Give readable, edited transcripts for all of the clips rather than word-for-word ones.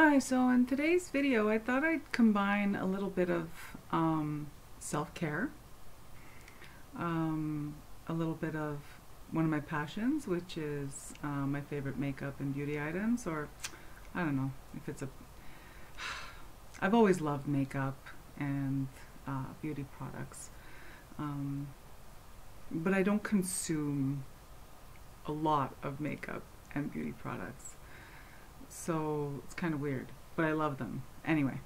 Hi, so in today's video I thought I'd combine a little bit of self-care, a little bit of one of my passions, which is my favorite makeup and beauty items, or I don't know if it's a... I've always loved makeup and beauty products, but I don't consume a lot of makeup and beauty products. So it's kind of weird, but I love them. Anyway,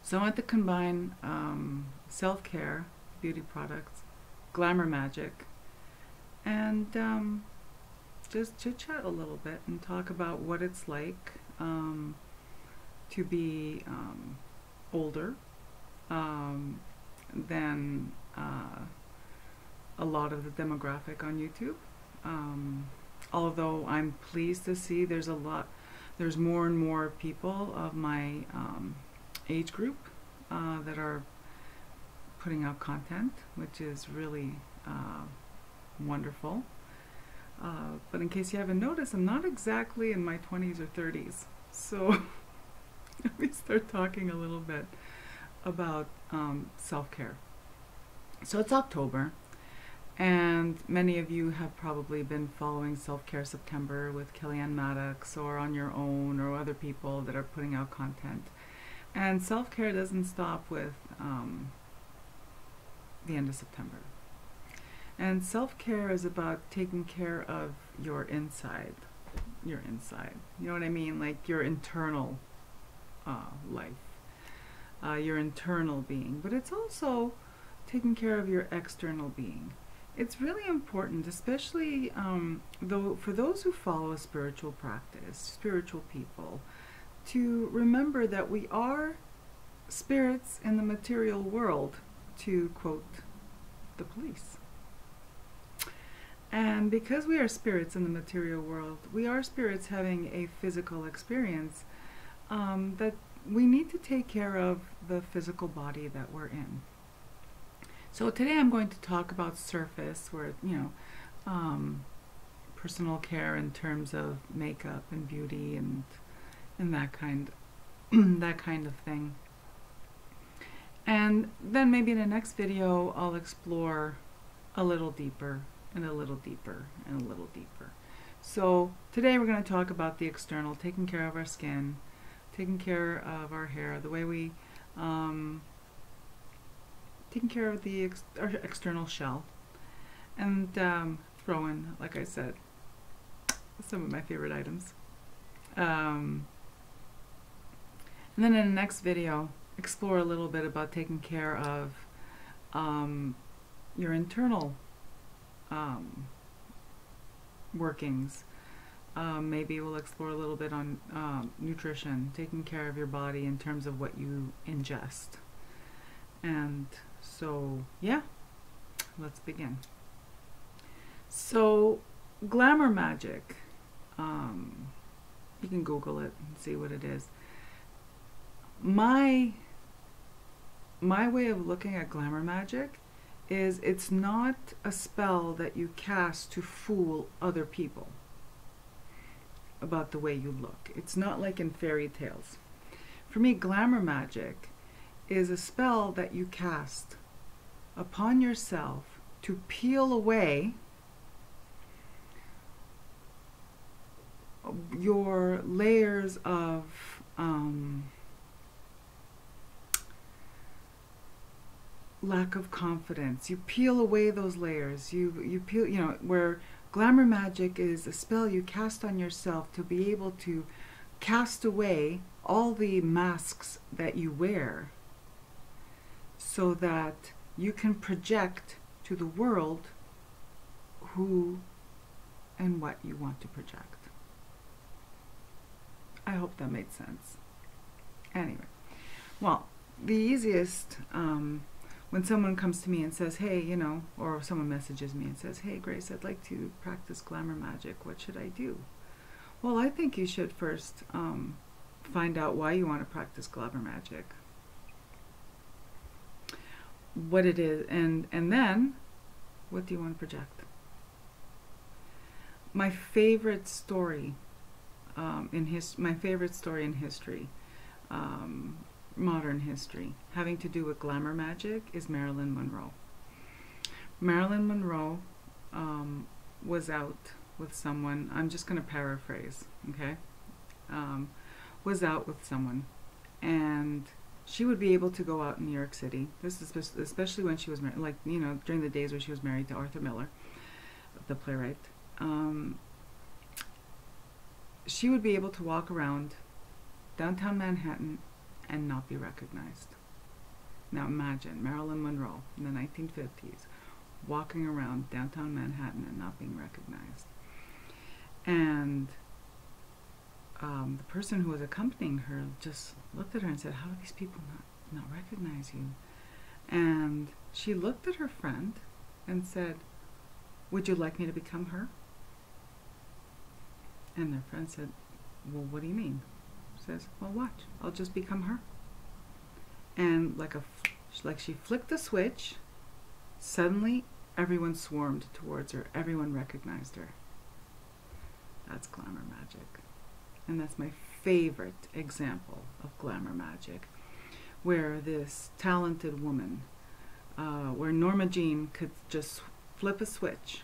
so I want to combine self-care, beauty products, Glamour Magic, and just chit-chat a little bit and talk about what it's like to be older than a lot of the demographic on YouTube. Although I'm pleased to see there's more and more people of my age group that are putting out content, which is really wonderful. But in case you haven't noticed, I'm not exactly in my 20s or 30s. So let me start talking a little bit about self-care. So it's October. And many of you have probably been following Self-Care September with Kellyanne Maddox, or on your own, or other people that are putting out content. And self-care doesn't stop with the end of September. And self-care is about taking care of your inside. You know what I mean? Like your internal life, your internal being. But it's also taking care of your external being. It's really important, especially for those who follow a spiritual practice, spiritual people, to remember that we are spirits in the material world, to quote the police. And because we are spirits in the material world, we are spirits having a physical experience, that we need to take care of the physical body that we're in. So today I'm going to talk about surface, where, personal care in terms of makeup and beauty and that kind of thing. And then maybe in the next video I'll explore a little deeper and a little deeper and a little deeper. So today we're going to talk about the external, taking care of our skin, taking care of our hair, the way we taking care of our external shell, and throw in, like I said, some of my favorite items. And then in the next video, explore a little bit about taking care of your internal workings. Maybe we'll explore a little bit on nutrition, taking care of your body in terms of what you ingest. And so, yeah, let's begin. So, Glamour Magic, you can Google it and see what it is. My way of looking at Glamour Magic is it's not a spell that you cast to fool other people about the way you look. It's not like in fairy tales. For me, Glamour Magic is a spell that you cast upon yourself to peel away your layers of lack of confidence. You peel away those layers. You peel, where Glamour Magic is a spell you cast on yourself to be able to cast away all the masks that you wear, so that you can project to the world who and what you want to project. I hope that made sense. Anyway, well, the easiest, when someone comes to me and says, hey, or someone messages me and says, hey, Grace, I'd like to practice Glamour Magic. What should I do? Well, I think you should first find out why you want to practice Glamour Magic, what it is, and then what do you want to project. My favorite story my favorite story in history, modern history, having to do with glamour magic, is Marilyn Monroe. Marilyn Monroe was out with someone. I'm just going to paraphrase, okay? Was out with someone, and she would be able to go out in New York City. This is especially when she was married, like, you know, during the days where she was married to Arthur Miller, the playwright. She would be able to walk around downtown Manhattan and not be recognized. Now imagine Marilyn Monroe in the 1950s walking around downtown Manhattan and not being recognized. And the person who was accompanying her just looked at her and said, "How do these people not recognize you?" And she looked at her friend and said, "Would you like me to become her?" And their friend said, "Well, what do you mean?" She says, "Well, watch. I'll just become her." And like she flicked the switch, suddenly everyone swarmed towards her. Everyone recognized her. That's glamour magic. And that's my favorite example of glamour magic, where this talented woman, where Norma Jean could just flip a switch,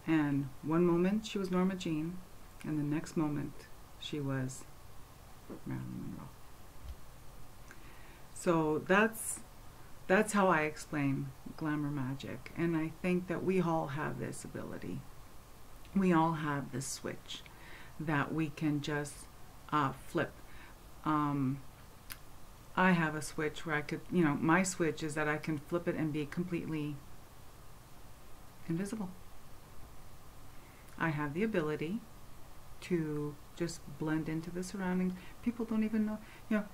and one moment she was Norma Jean, and the next moment she was Marilyn Monroe. So that's how I explain glamour magic, and I think that we all have this ability. We all have this switch that we can just flip. I have a switch where I could, you know, my switch is that I can flip it and be completely invisible. I have the ability to just blend into the surroundings. People don't even know, you know,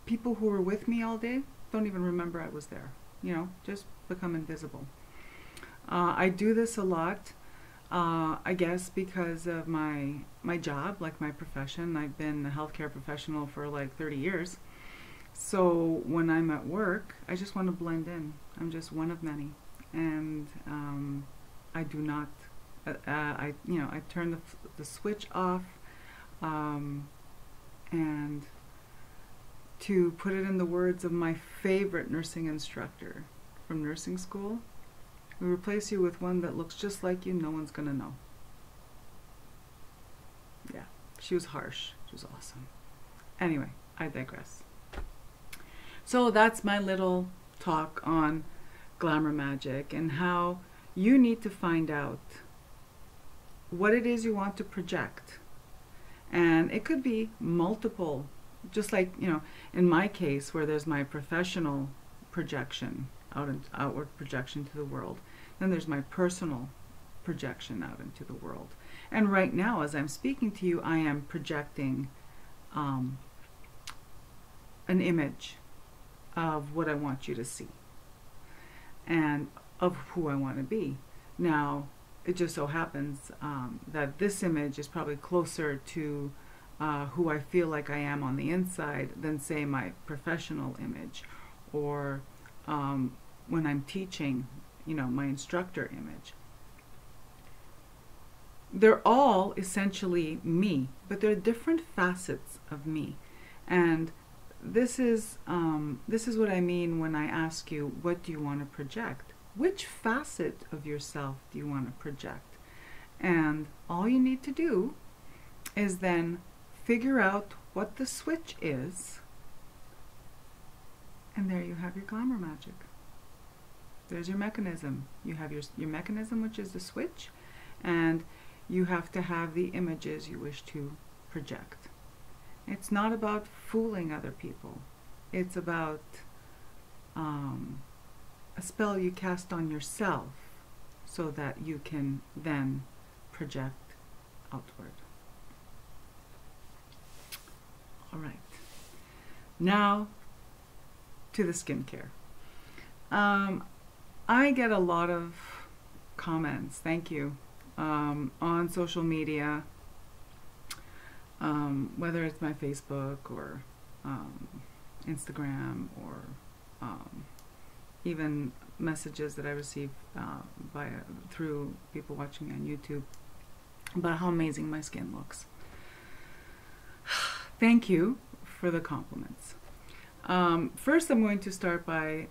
people who were with me all day don't even remember I was there, you know, just become invisible. I do this a lot, I guess because of my job, like my profession. I've been a healthcare professional for like 30 years. So when I'm at work, I just want to blend in. I'm just one of many. And I do not, I turn the switch off, and to put it in the words of my favorite nursing instructor from nursing school, we replace you with one that looks just like you, no one's gonna know. Yeah, she was harsh. She was awesome. Anyway, I digress. So that's my little talk on glamour magic and how you need to find out what it is you want to project. And it could be multiple, just like, you know, in my case where there's my professional projection, outward projection to the world. Then there's my personal projection out into the world. And right now, as I'm speaking to you, I am projecting an image of what I want you to see and of who I want to be. Now, it just so happens that this image is probably closer to who I feel like I am on the inside than, say, my professional image, or when I'm teaching, you know, my instructor image. They're all essentially me, but they're different facets of me. And this is what I mean when I ask you, what do you want to project? Which facet of yourself do you want to project? And all you need to do is then figure out what the switch is, and there you have your glamour magic. There's your mechanism. You have your mechanism, which is the switch, and you have to have the images you wish to project. It's not about fooling other people. It's about a spell you cast on yourself so that you can then project outward. All right. Now to the skincare. I get a lot of comments, thank you, on social media, whether it's my Facebook or Instagram, or even messages that I receive through people watching me on YouTube about how amazing my skin looks. Thank you for the compliments. First, I'm going to start by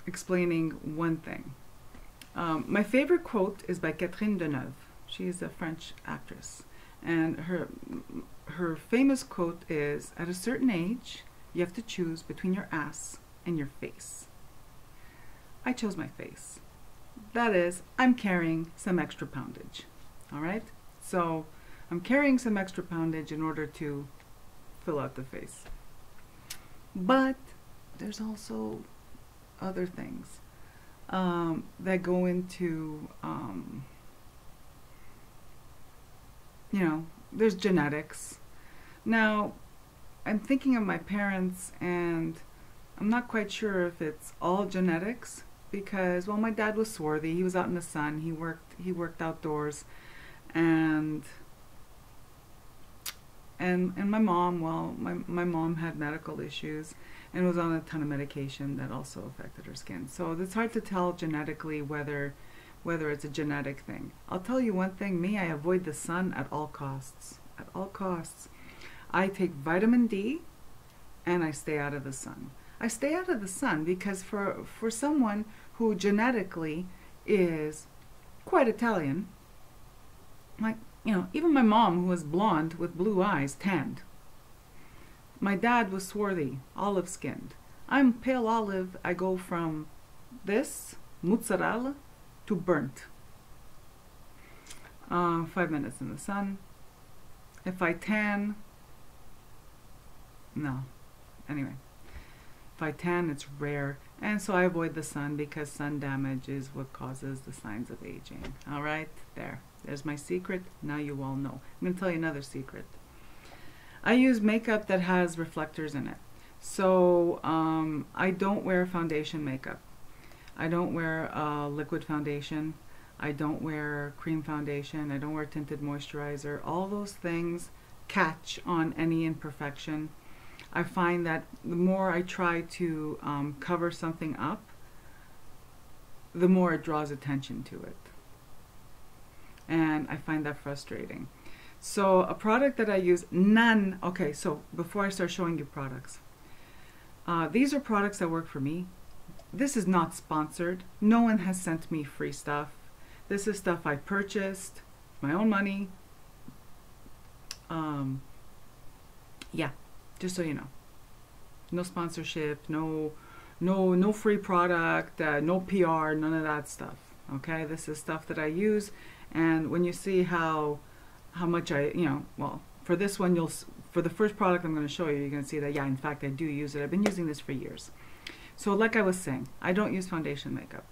explaining one thing. My favorite quote is by Catherine Deneuve. She is a French actress. And her famous quote is, "At a certain age, you have to choose between your ass and your face." I chose my face. That is, I'm carrying some extra poundage. All right? So I'm carrying some extra poundage in order to fill out the face. But there's also other things that go into, there's genetics. Now, I'm thinking of my parents, and I'm not quite sure if it's all genetics because, well, my dad was swarthy. He was out in the sun. He worked outdoors, and my mom, well, my mom had medical issues and was on a ton of medication that also affected her skin. So it's hard to tell genetically whether it's a genetic thing. I'll tell you one thing, me, I avoid the sun at all costs. At all costs. I take vitamin D and I stay out of the sun. I stay out of the sun because for someone who genetically is quite Italian, like, even my mom, who was blonde with blue eyes, tanned. My dad was swarthy, olive-skinned. I'm pale olive. I go from this, mozzarella, to burnt. 5 minutes in the sun. If I tan, no. Anyway, if I tan, it's rare. And so I avoid the sun because sun damage is what causes the signs of aging. All right, there's my secret. Now you all know. I'm going to tell you another secret. I use makeup that has reflectors in it. So I don't wear foundation makeup. I don't wear liquid foundation. I don't wear cream foundation. I don't wear tinted moisturizer. All those things catch on any imperfection. I find that the more I try to cover something up, the more it draws attention to it. And I find that frustrating. So a product that I use, okay, so before I start showing you products, these are products that work for me. This is not sponsored. No one has sent me free stuff. This is stuff I purchased, my own money. Yeah, just so you know. No sponsorship, no free product, no PR, none of that stuff. Okay, this is stuff that I use, and when you see how much well, for this one, for the first product I'm going to show you, you're going to see that, yeah, in fact, I do use it. I've been using this for years. So like I was saying, I don't use foundation makeup.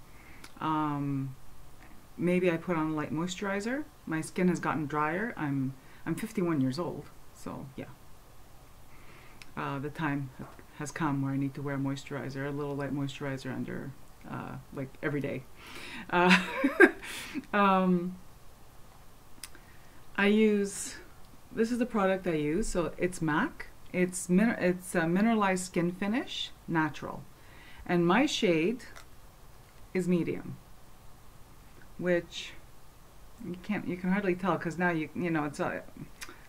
Maybe I put on a light moisturizer. My skin has gotten drier. I'm 51 years old, so yeah. The time has come where I need to wear moisturizer, a little light moisturizer under, like every day. This is the product I use, so it's MAC. It's mineralized skin finish, natural. And my shade is medium, which you can hardly tell because now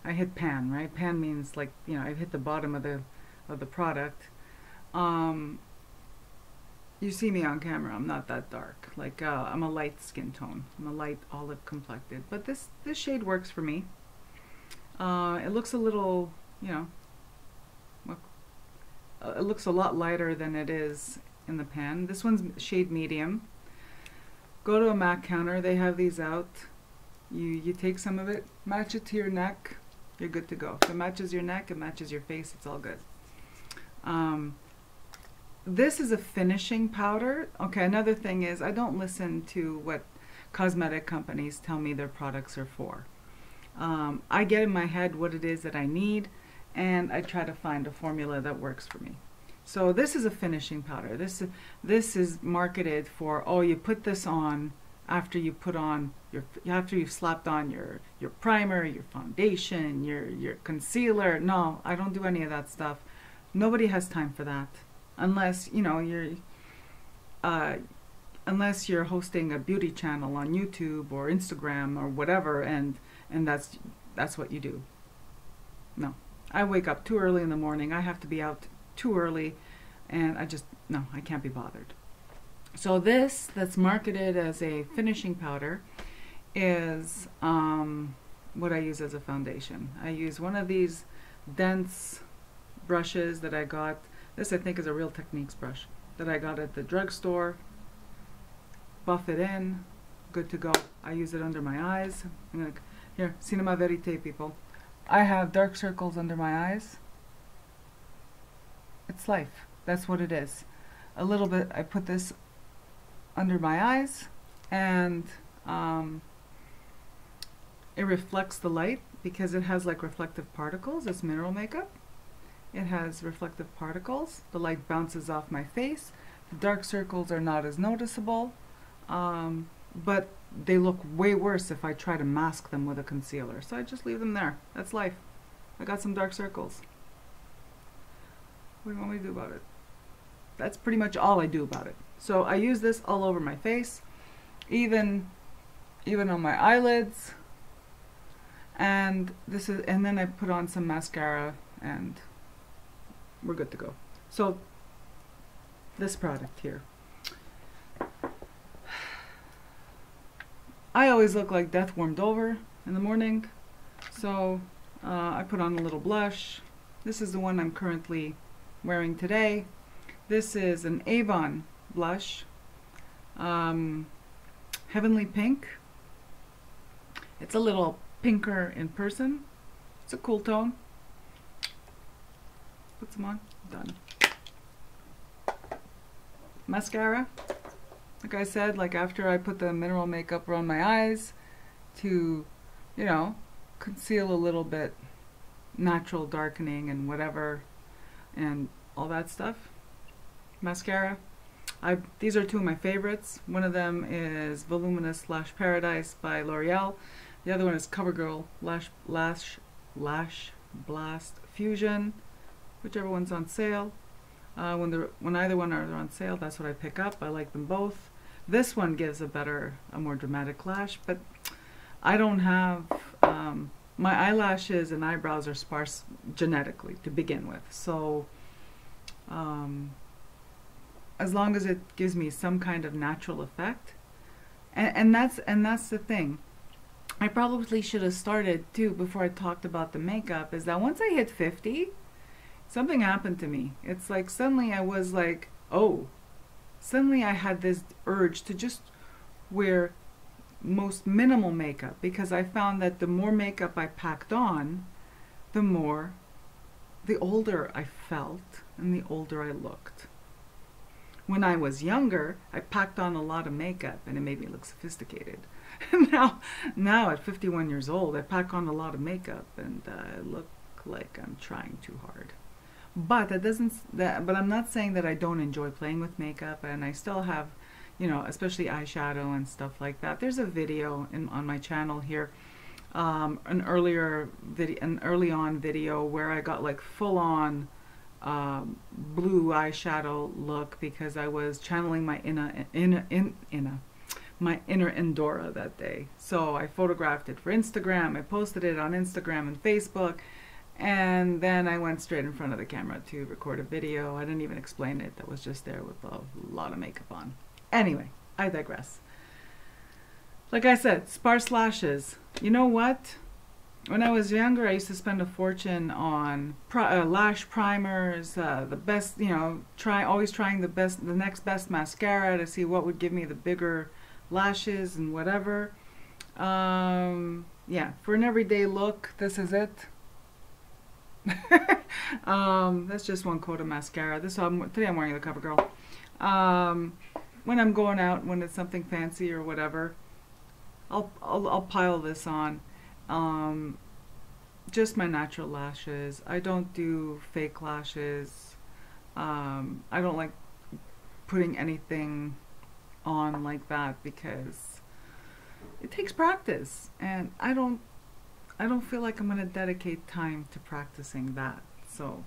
I hit pan, right? Pan means like, I've hit the bottom of the product. You see me on camera, I'm not that dark. Like, I'm a light skin tone. I'm a light olive complected. But this shade works for me. It looks a little, it looks a lot lighter than it is in the pan. This one's shade medium. Go to a MAC counter, they have these out. You take some of it, match it to your neck, you're good to go. If it matches your neck, it matches your face, it's all good. This is a finishing powder. Okay, another thing is I don't listen to what cosmetic companies tell me their products are for. I get in my head what it is that I need, and I try to find a formula that works for me. So this is a finishing powder. This is marketed for, oh, you put this on after you put on after you've slapped on your primer, your foundation, your concealer. No, I don't do any of that stuff. Nobody has time for that, unless unless you're hosting a beauty channel on YouTube or Instagram or whatever, and that's what you do. no. I wake up too early in the morning. I have to be out too early, and no, I can't be bothered. So this that's marketed as a finishing powder is what I use as a foundation. I use one of these dense brushes that I got. This I think is a Real Techniques brush that I got at the drugstore. Buff it in, good to go. I use it under my eyes. I'm gonna, here, cinema verite, people. I have dark circles under my eyes. It's life. That's what it is. A little bit, I put this under my eyes, and it reflects the light because it has like reflective particles. It's mineral makeup. It has reflective particles. The light bounces off my face. The dark circles are not as noticeable, but they look way worse if I try to mask them with a concealer. So I just leave them there. That's life. I got some dark circles. What do you want me to do about it? That's pretty much all I do about it. So I use this all over my face, even on my eyelids. And then I put on some mascara and we're good to go. So this product here, I always look like death warmed over in the morning, so I put on a little blush. This is the one I'm currently wearing today. This is an Avon blush, Heavenly Pink. It's a little pinker in person. It's a cool tone. Put some on. Done. Mascara. Like I said, like after I put the mineral makeup around my eyes to, you know, conceal a little bit, natural darkening and whatever and all that stuff. Mascara. These are two of my favorites. One of them is Voluminous Lash Paradise by L'Oreal. The other one is CoverGirl Lash Blast Fusion. Whichever one's on sale. When either one are on sale, that's what I pick up. I like them both. This one gives a more dramatic lash, but I don't have, my eyelashes and eyebrows are sparse genetically to begin with. So, as long as it gives me some kind of natural effect, and that's the thing. I probably should have started too before I talked about the makeup, is that once I hit 50, something happened to me. It's like suddenly I was like, oh, suddenly I had this urge to just wear most minimal makeup, because I found that the more makeup I packed on, the older I felt and the older I looked. When I was younger, I packed on a lot of makeup and it made me look sophisticated. now at 51 years old, I pack on a lot of makeup and I look like I'm trying too hard. But but I'm not saying that I don't enjoy playing with makeup, and I still have, you know, especially eyeshadow and stuff like that. There's a video on my channel here, an early on video where I got like full on blue eyeshadow look because I was channeling my my inner Endora that day. So I photographed it for Instagram. I posted it on Instagram and Facebook. And then I went straight in front of the camera to record a video. I didn't even explain it. That was just there with a lot of makeup on. Anyway, I digress. Like I said, sparse lashes. You know what? When I was younger, I used to spend a fortune on lash primers, the best, you know, always trying the next best mascara to see what would give me the bigger lashes and whatever. Yeah, for an everyday look, this is it. That's just one coat of mascara. Today I'm wearing the CoverGirl. When I'm going out, when it's something fancy or whatever, I'll pile this on. Just my natural lashes. I don't do fake lashes. I don't like putting anything on like that because it takes practice, and I don't feel like I'm going to dedicate time to practicing that. So,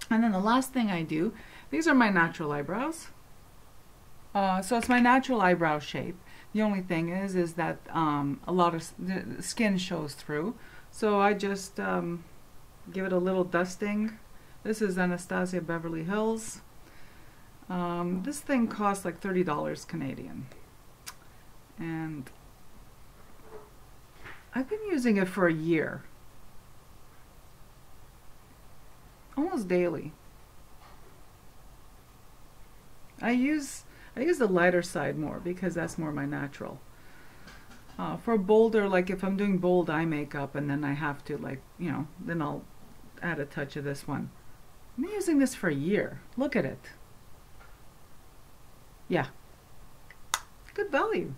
and then the last thing I do, these are my natural eyebrows. So it's my natural eyebrow shape. The only thing is that a lot of the skin shows through. So I just give it a little dusting. This is Anastasia Beverly Hills. This thing costs like $30 Canadian. And I've been using it for a year. Almost daily. I use the lighter side more because that's more my natural. For bolder, like if I'm doing bold eye makeup and then I have to, like, you know, then I'll add a touch of this one. I've been using this for a year. Look at it. Yeah. Good value.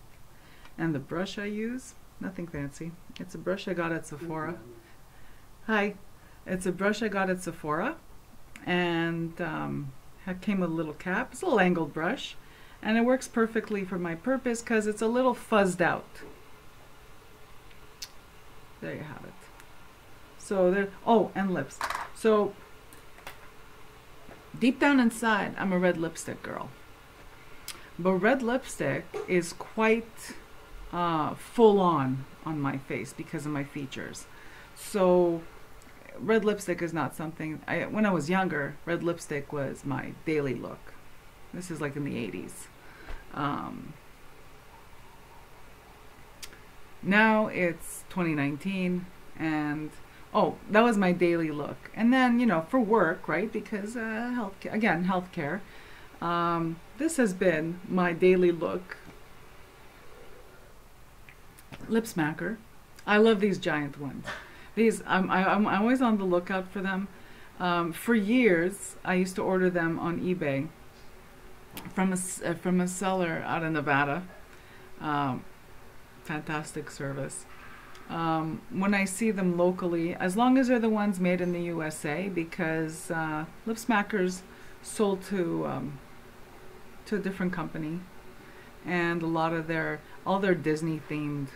And the brush I use, nothing fancy. It's a brush I got at Sephora. Hi. It's a brush I got at Sephora. And it came with a little cap. It's a little angled brush. And it works perfectly for my purpose because it's a little fuzzed out. There you have it. So there, oh, and lips. So deep down inside, I'm a red lipstick girl. But red lipstick is quite full on my face because of my features. So red lipstick is not something, when I was younger, red lipstick was my daily look. This is like in the 80s. Now it's 2019 and oh, that was my daily look. And then, you know, for work, right? Because healthcare. This has been my daily look. Lip smacker. I love these giant ones. These, I'm always on the lookout for them. For years, I used to order them on eBay from a seller out of Nevada. Fantastic service. When I see them locally, as long as they're the ones made in the USA, because lip smackers sold to a different company, and a lot of all their Disney themed.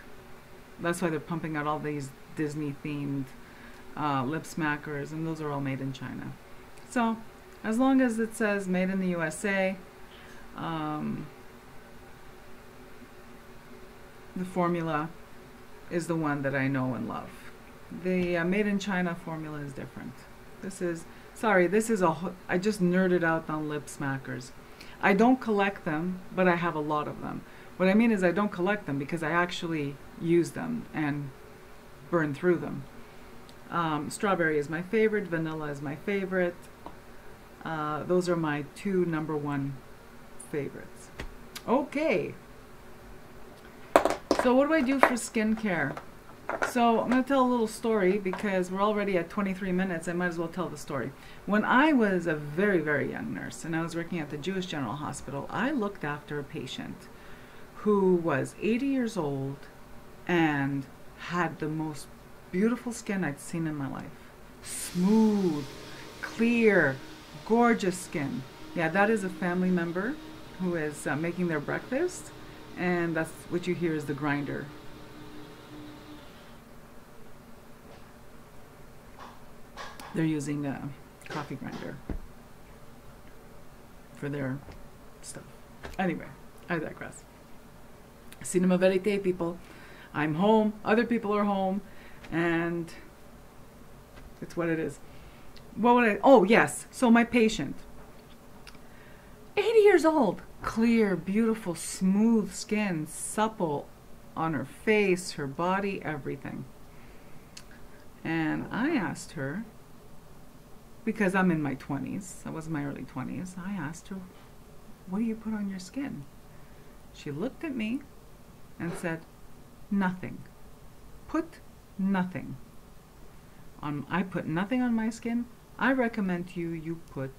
That's why they're pumping out all these Disney themed lip smackers, and those are all made in China. So as long as it says made in the USA, the formula is the one that I know and love. The made in China formula is different. This is I just nerded out on lip smackers. I don't collect them, but I have a lot of them. What I mean is I don't collect them because I actually use them and burn through them. Strawberry is my favorite, vanilla is my favorite. Those are my two #1 favorites. Okay. So what do I do for skincare? So I'm going to tell a little story because we're already at 23 minutes. I might as well tell the story. When I was a very, very young nurse and I was working at the Jewish General Hospital, I looked after a patient who was 80 years old and had the most beautiful skin I'd seen in my life. Smooth, clear, gorgeous skin. Yeah, that is a family member who is making their breakfast. And that's what you hear is the grinder. They're using a coffee grinder for their stuff. Anyway, I digress. Cinema verite, people. I'm home, other people are home, and it's what it is. What would I, oh yes, so my patient, 80 years old. Clear, beautiful, smooth skin, supple on her face, her body, everything. And I asked her, because I'm in my 20s, I was in my early 20s, I asked her, what do you put on your skin? She looked at me and said, nothing. Put nothing. I put nothing on my skin. I recommend to you put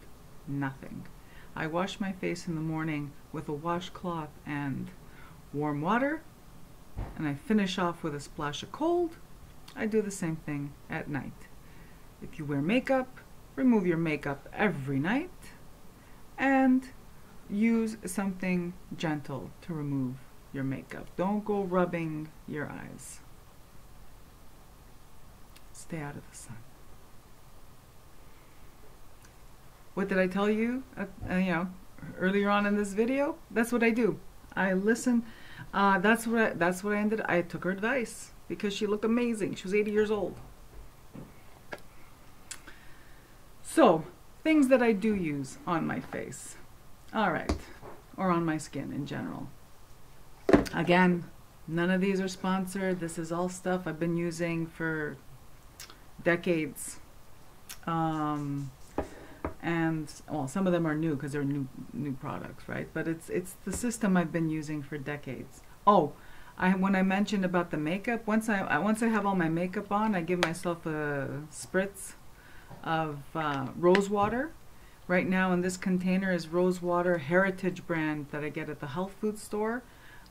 nothing. I wash my face in the morning with a washcloth and warm water, and I finish off with a splash of cold. I do the same thing at night. If you wear makeup, remove your makeup every night, and use something gentle to remove your makeup. Don't go rubbing your eyes. Stay out of the sun. What did I tell you, earlier on in this video? That's what I do. I listen. That's what I ended. I took her advice because she looked amazing. She was 80 years old. So, things that I do use on my face. All right. Or on my skin in general. Again, none of these are sponsored. This is all stuff I've been using for decades. And well, some of them are new because they're new products, right? But it's the system I've been using for decades. Oh, when I mentioned about the makeup, once I have all my makeup on, I give myself a spritz of rose water. Right now in this container is rose water, Heritage brand that I get at the health food store.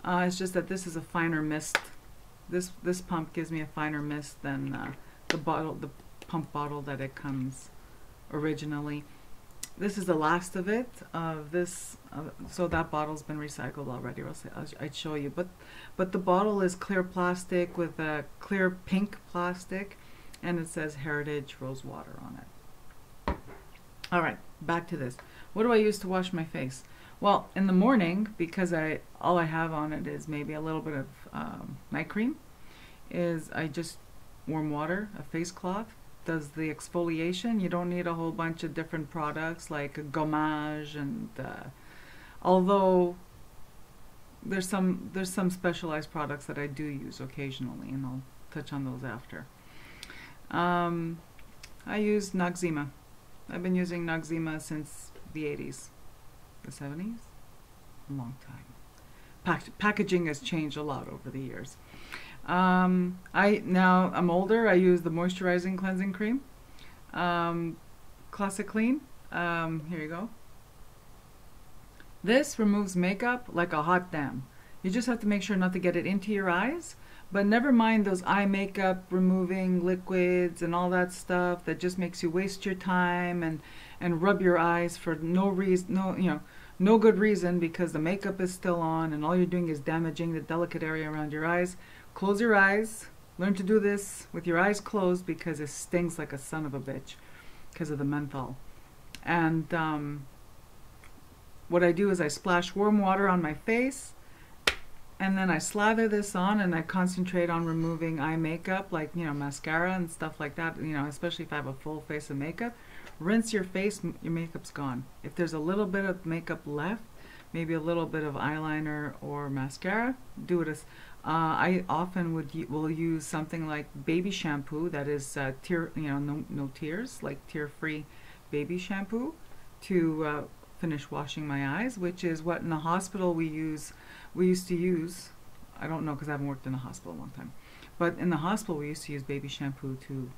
It's just that this is a finer mist. This pump gives me a finer mist than the pump bottle that it comes originally. This is the last of it. So that bottle's been recycled already. I'd show you. But the bottle is clear plastic with a clear pink plastic, and it says Heritage Rose Water on it. All right, back to this. What do I use to wash my face? Well, in the morning, because all I have on it is maybe a little bit of night cream, is I just warm water, a face cloth, does the exfoliation. You don't need a whole bunch of different products like gommage, and although there's some specialized products that I do use occasionally, and I'll touch on those after. I use Noxzema. I've been using Noxzema since the 80s, the 70s, a long time. Packaging has changed a lot over the years. Now I'm older. I use the moisturizing cleansing cream, Classic Clean. Here you go. This removes makeup like a hot damn. You just have to make sure not to get it into your eyes, but never mind those eye makeup removing liquids and all that stuff that just makes you waste your time and rub your eyes for no reason, no good reason, because the makeup is still on and all you're doing is damaging the delicate area around your eyes. Close your eyes. Learn to do this with your eyes closed because it stings like a son of a bitch because of the menthol. And what I do is I splash warm water on my face, and then I slather this on, and I concentrate on removing eye makeup, like, mascara and stuff like that, especially if I have a full face of makeup. Rinse your face, your makeup's gone. If there's a little bit of makeup left, maybe a little bit of eyeliner or mascara, do it as I often will use something like baby shampoo that is no tears, like tear-free baby shampoo to finish washing my eyes, which is what in the hospital we used to use. I don't know because I haven't worked in a hospital in a long time, but in the hospital we used to use baby shampoo to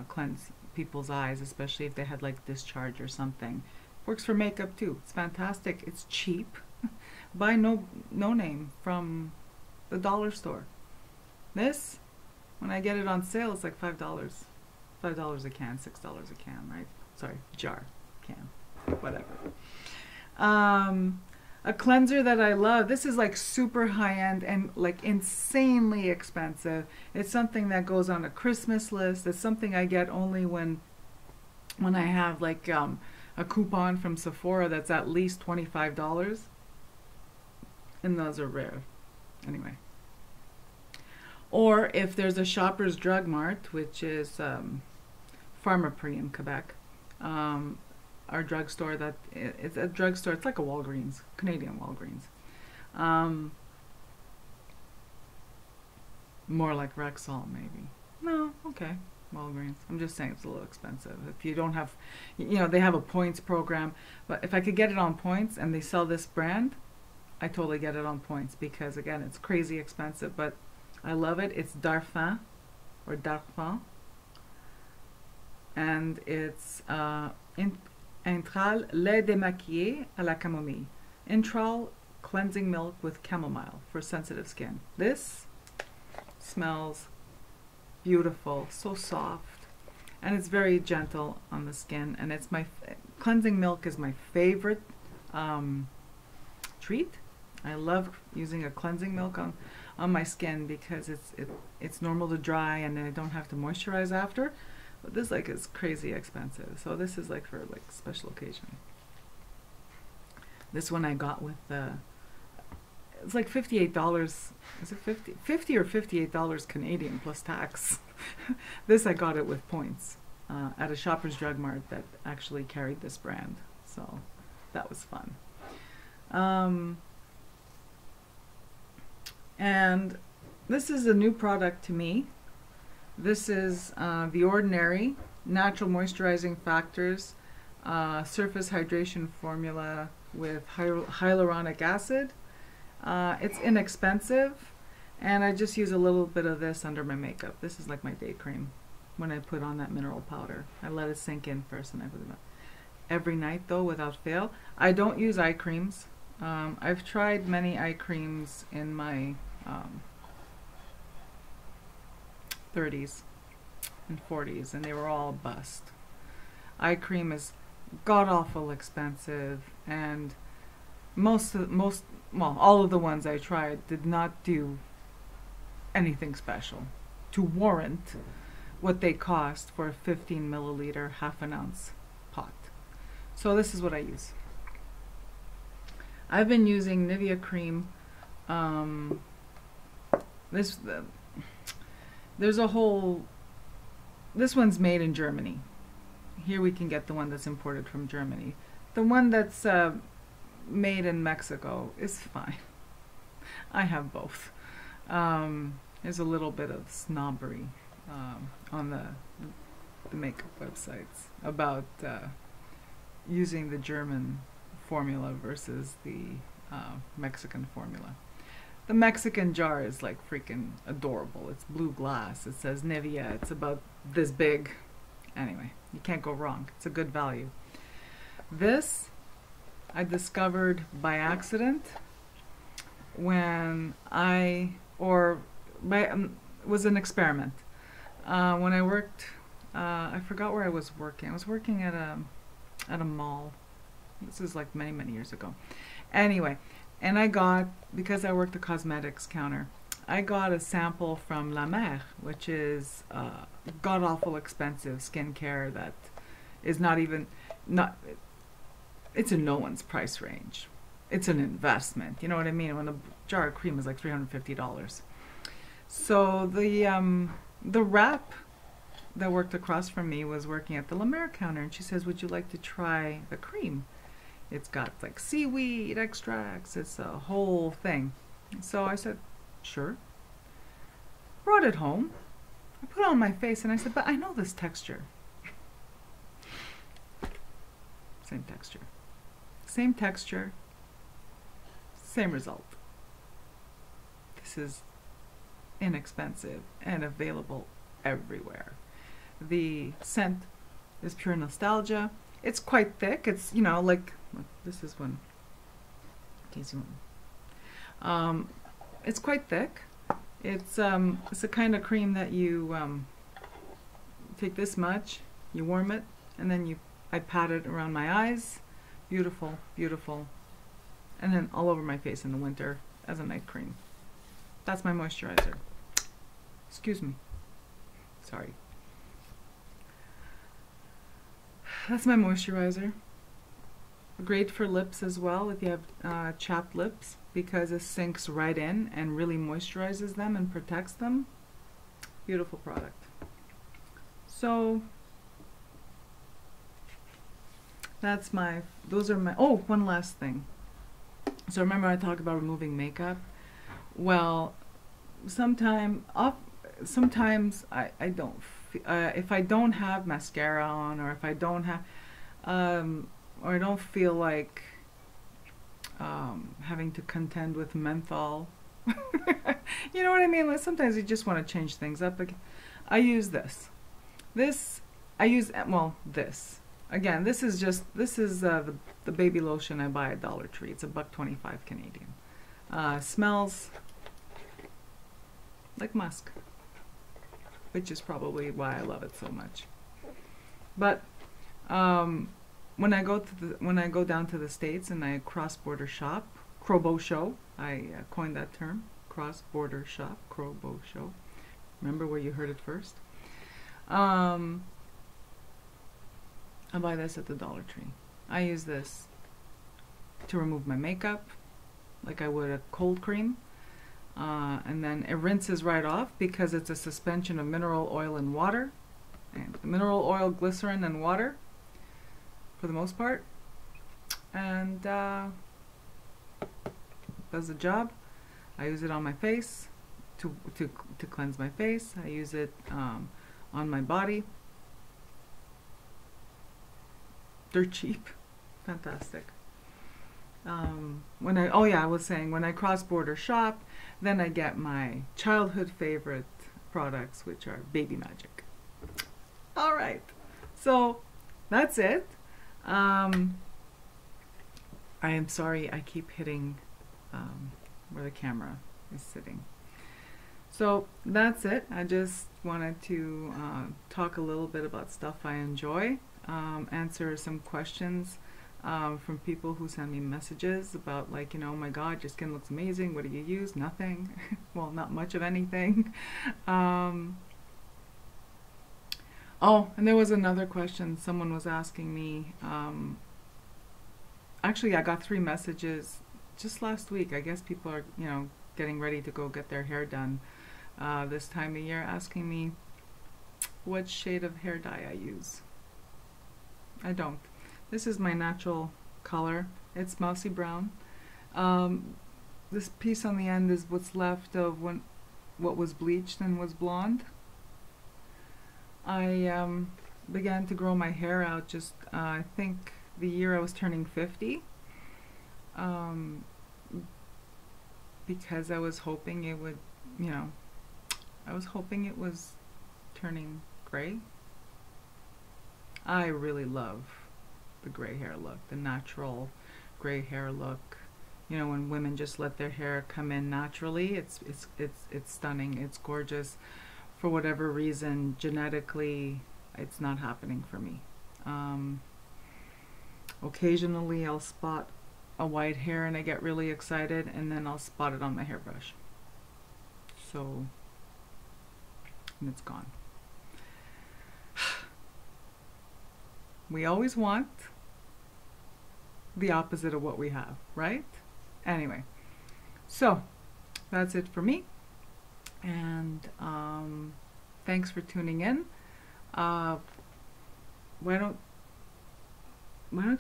cleanse people's eyes, especially if they had like discharge or something. Works for makeup too. It's fantastic. It's cheap. Buy no name from the dollar store. This, when I get it on sale, it's like $5. $5 a can, $6 a can, right? Sorry, jar, can, whatever. A cleanser that I love. This is like super high-end and like insanely expensive. It's something that goes on a Christmas list. It's something I get only when I have like a coupon from Sephora that's at least $25. And those are rare. Anyway. Or if there's a Shoppers Drug Mart, which is Pharmaprix in Quebec, our drugstore, it's a drugstore, it's like a Walgreens, Canadian Walgreens. More like Rexall maybe. No, okay, Walgreens. I'm just saying it's a little expensive. If you don't have, they have a points program, but if I could get it on points and they sell this brand, I totally get it on points because again, it's crazy expensive, but I love it. It's Darphin or Darphin, and it's Intral lait démaquillé à la camomille. Intral cleansing milk with chamomile for sensitive skin. This smells beautiful, so soft, and it's very gentle on the skin. And it's cleansing milk is my favorite treat. I love using a cleansing milk on my skin because it's normal to dry and I don't have to moisturize after. But this is crazy expensive. So this is like for special occasion. This one I got with it's like $58. Is it 50 or $58 Canadian plus tax? This I got it with points. at a Shoppers Drug Mart that actually carried this brand. So that was fun. And this is a new product to me. This is The Ordinary Natural Moisturizing Factors Surface Hydration Formula with hyaluronic acid. It's inexpensive, and I just use a little bit of this under my makeup. This is like my day cream when I put on that mineral powder. I let it sink in first and I put it on. Every night though, without fail. I don't use eye creams. I've tried many eye creams in my 30s and 40s, and they were all a bust. Eye cream is god-awful expensive, and all of the ones I tried did not do anything special to warrant what they cost for a 15 milliliter, half an ounce pot. So this is what I use. I've been using Nivea cream. There's a whole, this one's made in Germany. Here we can get the one that's imported from Germany. The one that's made in Mexico is fine. I have both. There's a little bit of snobbery on the makeup websites about using the German formula versus the Mexican formula. The Mexican jar is like freaking adorable. It's blue glass. It says Nivea. It's about this big. Anyway, you can't go wrong. It's a good value. This I discovered by accident when it was an experiment. When I worked, I forgot where I was working. I was working at a mall. This is like many, many years ago. Anyway, and I got, because I worked the cosmetics counter, I got a sample from La Mer, which is god-awful expensive skincare that is it's in no one's price range. It's an investment, you know what I mean? When a jar of cream is like $350. So the rep that worked across from me was working at the La Mer counter, and she says, would you like to try the cream? It's got like seaweed extracts, it's a whole thing. So I said, sure. Brought it home. I put it on my face and I said, but I know this texture. Same texture. Same texture. Same result. This is inexpensive and available everywhere. The scent is pure nostalgia. It's quite thick. It's, you know, like, this is one. In case you want. It's quite thick. It's a kind of cream that you take this much, you warm it, and then I pat it around my eyes. Beautiful, beautiful. And then all over my face in the winter as a night cream. That's my moisturizer. Excuse me. Sorry. That's my moisturizer. Great for lips as well if you have chapped lips, because it sinks right in and really moisturizes them and protects them. Beautiful product. So that's those are my, oh, one last thing. So remember I talked about removing makeup? Well, sometimes I don't, if I don't have mascara on, or if I don't have, or I don't feel like having to contend with menthol. You know what I mean? Like sometimes you just want to change things up. Like, I use this. This again. This is the baby lotion I buy at Dollar Tree. It's $1.25 Canadian. Smells like musk, which is probably why I love it so much. But when I go down to the States and I cross-border shop, Crobo show, I coined that term, cross-border shop, Crobo show. Remember where you heard it first? I buy this at the Dollar Tree. I use this to remove my makeup, like I would a cold cream, and then it rinses right off because it's a suspension of mineral oil and water. And mineral oil, glycerin, and water for the most part. And does the job. I use it on my face to cleanse my face. I use it on my body. They're cheap. Fantastic. When I was saying, when I cross-border shop, then I get my childhood favorite products, which are Baby Magic. All right, so that's it. I am sorry I keep hitting where the camera is sitting. So that's it. I just wanted to talk a little bit about stuff I enjoy, answer some questions from people who send me messages about, like, you know, oh my God, your skin looks amazing. What do you use? Nothing. Well, not much of anything. Oh, and there was another question. Someone was asking me, actually, I got 3 messages just last week. I guess people are, you know, getting ready to go get their hair done this time of year, asking me what shade of hair dye I use. I don't. This is my natural color. It's mousy brown. This piece on the end is what's left of what was bleached and was blonde. I began to grow my hair out just, I think, the year I was turning 50. Because I was hoping it would, you know, I was hoping it was turning gray. I really love the gray hair look, the natural gray hair look. You know, when women just let their hair come in naturally, it's stunning, it's gorgeous. For whatever reason, genetically, it's not happening for me. Occasionally, I'll spot a white hair and I get really excited, and then I'll spot it on my hairbrush. So, and it's gone. We always want the opposite of what we have, right? Anyway, so that's it for me. And thanks for tuning in. Why don't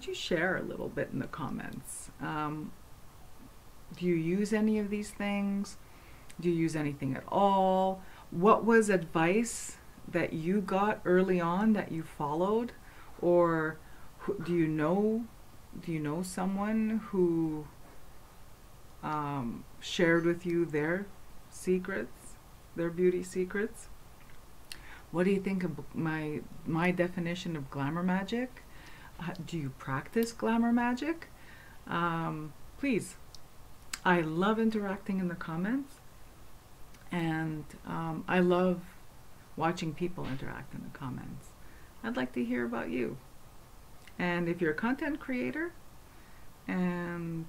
you share a little bit in the comments? Do you use any of these things? Do you use anything at all? What was advice that you got early on that you followed? Or do you know someone who shared with you their secrets, their beauty secrets? What do you think of my definition of glamour magic? Do you practice glamour magic? Please, I love interacting in the comments, and I love watching people interact in the comments. I'd like to hear about you. And if you're a content creator and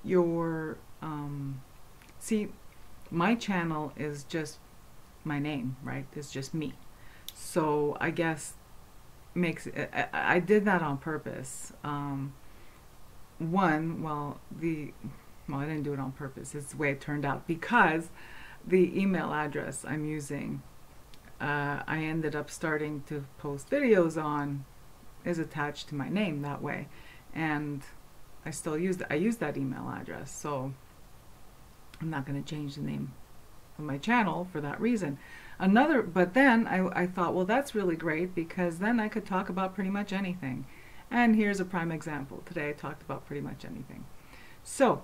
you're see, my channel is just my name, right? It's just me. So I guess I did that on purpose. I didn't do it on purpose. It's the way it turned out, because the email address I'm using, I ended up starting to post videos on, is attached to my name that way, and I still use that email address. So I'm not going to change the name of my channel for that reason. But then I thought, well, that's really great, because then I could talk about pretty much anything. And here's a prime example. Today I talked about pretty much anything. So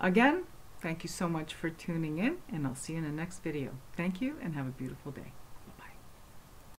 again, thank you so much for tuning in, and I'll see you in the next video. Thank you, and have a beautiful day.